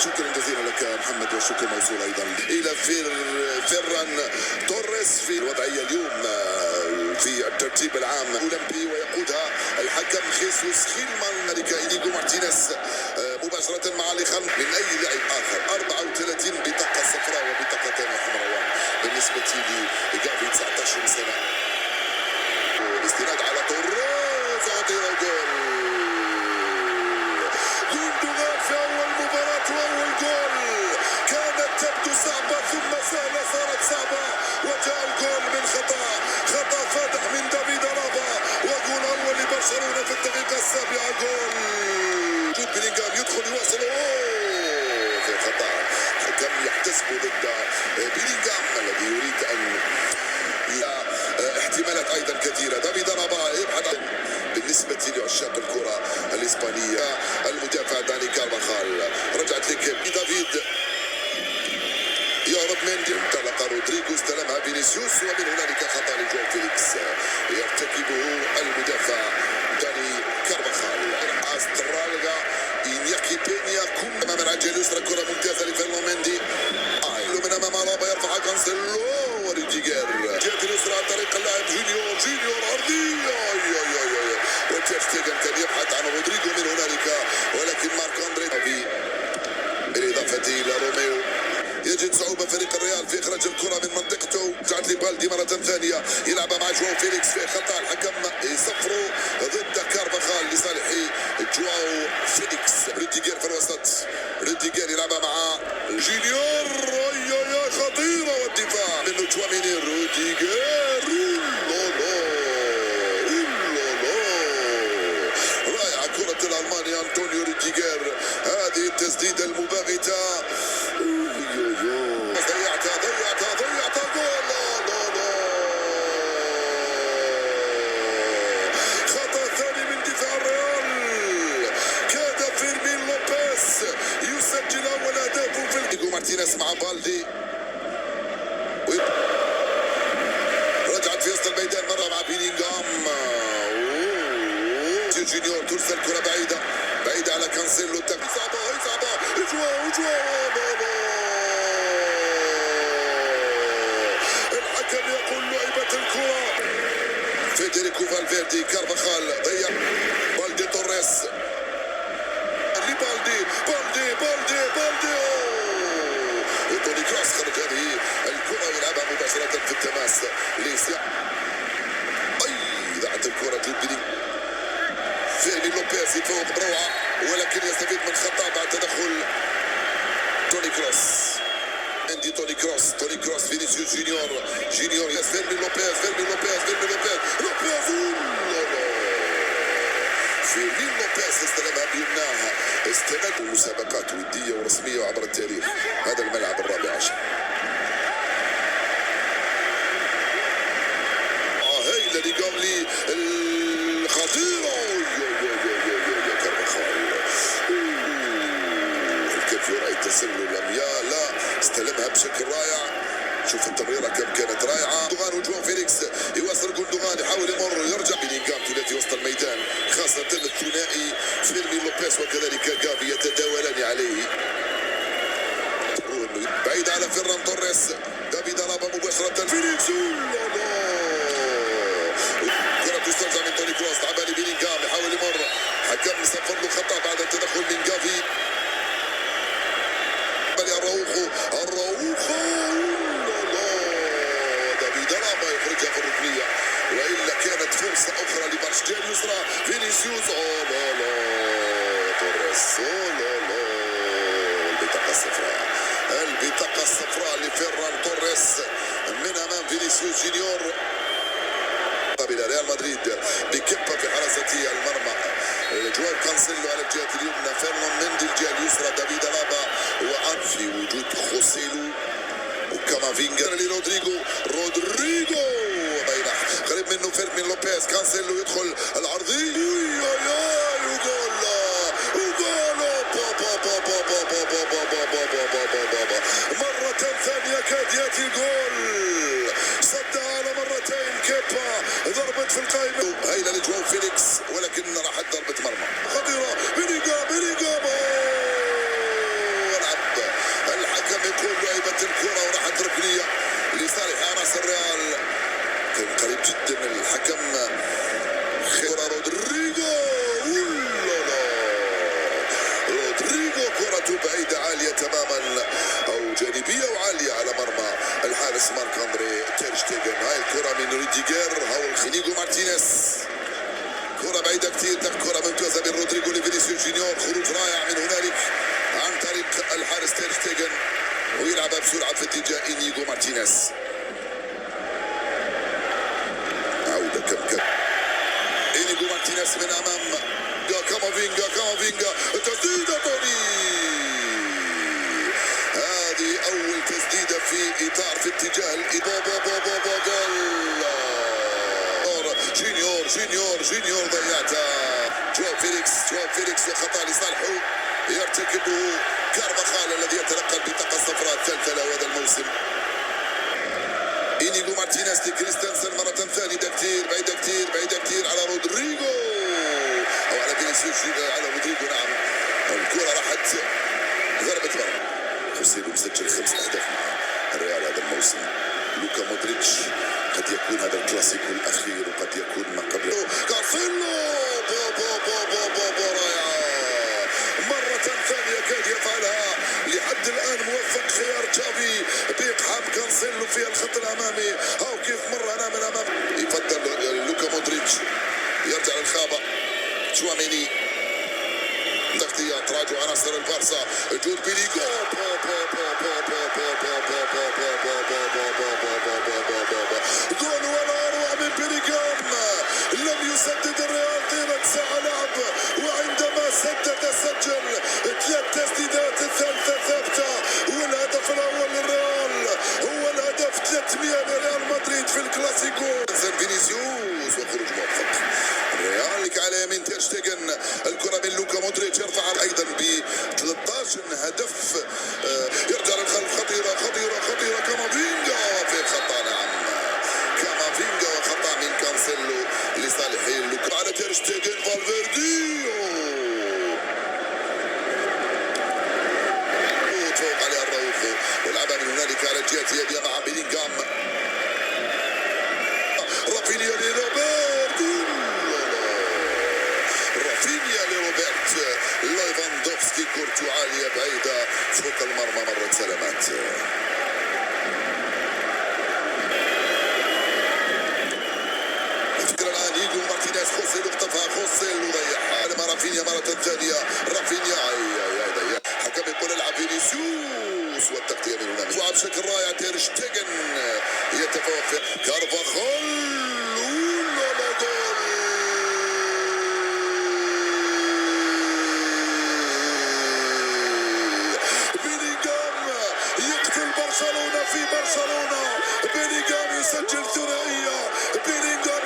شكرا جزيلا لك محمد، والشكر موصول ايضا الى فيران توريس في الوضعيه اليوم في الترتيب العام اولمبي، ويقودها الحكم خيسوس خيلمان الملكه إنيغو مارتينيز مباشره مع لخم من اي لاعب اخر. 34 بطاقه صفراء وبطاقتين حمراء بالنسبه لجافي 19 سنه. الاستناد على توريس، اعطينا جول جندوغان في اول مباراه واول جول. كانت تبدو صعبه ثم سهله صارت صعبه، وجاء الجول من خطا فادح من دافيد ألابا، وجول اول لبرشلونه في الدقيقه السابعه. جول جود بيلينغهام يدخل يواصل في خطا الحكم يحتسب ضد بيلينغهام الذي يريد ان احتمالات ايضا كثيره. دافيد ألابا يبحث بالنسبه لعشاق الكره الاسبانيه. المدافع داني كارفاخال رجعت لك دافيد، يهرب مندي، انطلق رودريغو، استلمها فينيسيوس، ومن هنالك خطا لجواو فيليكس يرتكبه المدافع داني كارفاخال. استرالغا إنياكي بينيا كم امام العجل اليسرى، كره ممتازه لفيرلو مندي، من امام ألابا يرفع كانسيلو وريديغر جهه اليسرى عن طريق اللاعب جونيور عرضيه، وتير شتيغن كان يبحث عن رودريغو من هنالك، ولكن مارك اندري بالاضافه الى روميو يجد صعوبه فريق الريال في اخراج الكره من منطقته. رجعت لبالدي مره ثانيه يلعبها مع جواو فيليكس في خطا الحكم يصفروا ضد كارفاخال لصالح جواو فيليكس. روديغر في الوسط، روديغر يلعبها مع جونيور، خطيره، والدفاع من تشواميني. روديغر رائعه كره الالماني انطونيو روديغر، هذه التسديده المباغته ضيعتها جول. خطأ ثاني من دفاع الريال، كاد فيرمين لوبيز يسجل اول اهدافه في إنيغو مارتينيز مع بالدي، رجعت في وسط الميدان مره مع بيلينغهام، جونيور ترسل كره بعيده على كانسيلو، صعبه الحكم يقول لعبة الكرة. فيدريكو فالفيردي، كارفاخال ضيع، بالدي توريس لبالدي، بالدي وتوني كروس خرج هذه الكرة ويلعبها مباشرة في التماس ليسيا. ضاعت الكرة فيرمين لوبيز يتفوق بروعة، ولكن يستفيد من خطأ بعد تدخل توني كروس. عندي توني كروس فينيسيوس جونيور فيرمين لوبيز فيرمين لوبيز استلمها بيمناها. استند المسابقات ودية ورسمية عبر التاريخ، هذا الملعب الرابع عشر. هايلة لجاملي الخطيرة، تسلل لا استلمها بشكل رائع. شوف التمريره كم كانت رائعه. جوندوغان وجواو فيليكس يواصل، جوندوغان يحاول يمر ويرجع. بيلينغهام ثلاثي وسط الميدان، خاصه الثنائي فيرمين لوبيز وكذلك جافي يتداولان عليه. بعيد على فيران توريس، دافيد ألابا مباشره، فيليكس كرة تسترجع من توني كروس، لعبها لبيلينغهام يحاول يمر، حكم صفر له خطا بعد التدخل من جافي. الروخو دافيد ألابا يخرجها في الركنية، وإلا كانت فرصة أخرى لبرشلونة اليسرى. فينيسيوس توريس البطاقة الصفراء لفيران توريس من أمام فينيسيوس جونيور. إلى ريال مدريد بكبة في حراسة المرمى، جواو كانسيلو على الجهة اليمنى، فيرلون مندي الجهة اليسرى، دافيد ألابا، وفي وجود خوسيلو وكامافينجا لرودريغو بين قريب منه فيرمين لوبيز، كانسيلو يدخل العرضية مرة ثانية كاد يأتي الجول، صدها على مرتين كيبا، ضربت في القائمة، هايلة لجواو فيليكس، ولكن راحت ضربة مرمى خطيرة. بيلينغهام مارتينيز، كرة بعيدة كتير، كرة ممتازة من رودريجو لفينيسيوس جونيور، خروج رائع من هنالك عن طريق الحارس تير شتيغن، ويلعبها بسرعة في اتجاه إنيغو مارتينيز. عودة كم إنيغو مارتينيز من أمام كامافينجا، تسديدة توني، هذه أول تسديدة في إطار في اتجاه جونيور ضيعتها. جواو فيليكس وخطأ لصالحه يرتكبه كارفاخال الذي يتلقى البطاقة الصفراء الثالثة له هذا الموسم. إنيغو مارتينيز لكريستنسن مرة ثانية، بعيدة كتير على رودريجو أو على فينيسيوس، على رودريجو. نعم، الكرة راحت ضربة مرمى. خوسيلو مسجل 5 أهداف مع الريال هذا الموسم. لوكا مودريتش قد يكون هذا الكلاسيكو الأخير وقد يكون ما قبله. كارسيلو رائعة مرة ثانية كاد يفعلها، لحد الآن موفق خيار تشافي بإقحام كارسيلو في الخط الأمامي. أو كيف مرة أنا من أمام، يفضل لوكا مودريتش يرجع للخابة. تشواميني تغطية تراجع عناصر البارسا، جود بيليغو جول ولا أروع من بيليغام. لم يسدد الريال طيلة ساعة لعب، وعندما سجل 3 تسديدات، الثالثة ثابتة، والهدف الأول للريال هو الهدف 300 لريال مدريد في الكلاسيكو. فينيسيوس وخروج موفق الريال على يمين تير شتيغن، الكرة من لوكا مودريتش يرفع أيضا ب 13 هدف. يرجع للخلف، خطيرة كامافينجا في خطأ. نعم، كامافينجا وخطأ من كانسيلو لصالح لوكا على تير شتيغن. فالفيردي فوق عليه الروخو، يلعبها من هنالك على جهة يديا مع بيلينغهام. رافينيا لروبرت ليفاندوفسكي، كرة عالية بعيدة فوق المرمى، مرت سلامات. الفكرة الآن إنيغو مارتينيز، خوسيلو اختفى، خوسيلو ضيعها. رافينيا مرة ثانية، رافينيا ضيع. حكم يقول العب فينيسيوس، والتغطية من هنا وعب بشكل رائع. تير شتيغن يتفوق في كارفاخال. برشلونة في برشلونة، بيلينغهام يسجل ثنائية، بيلينغهام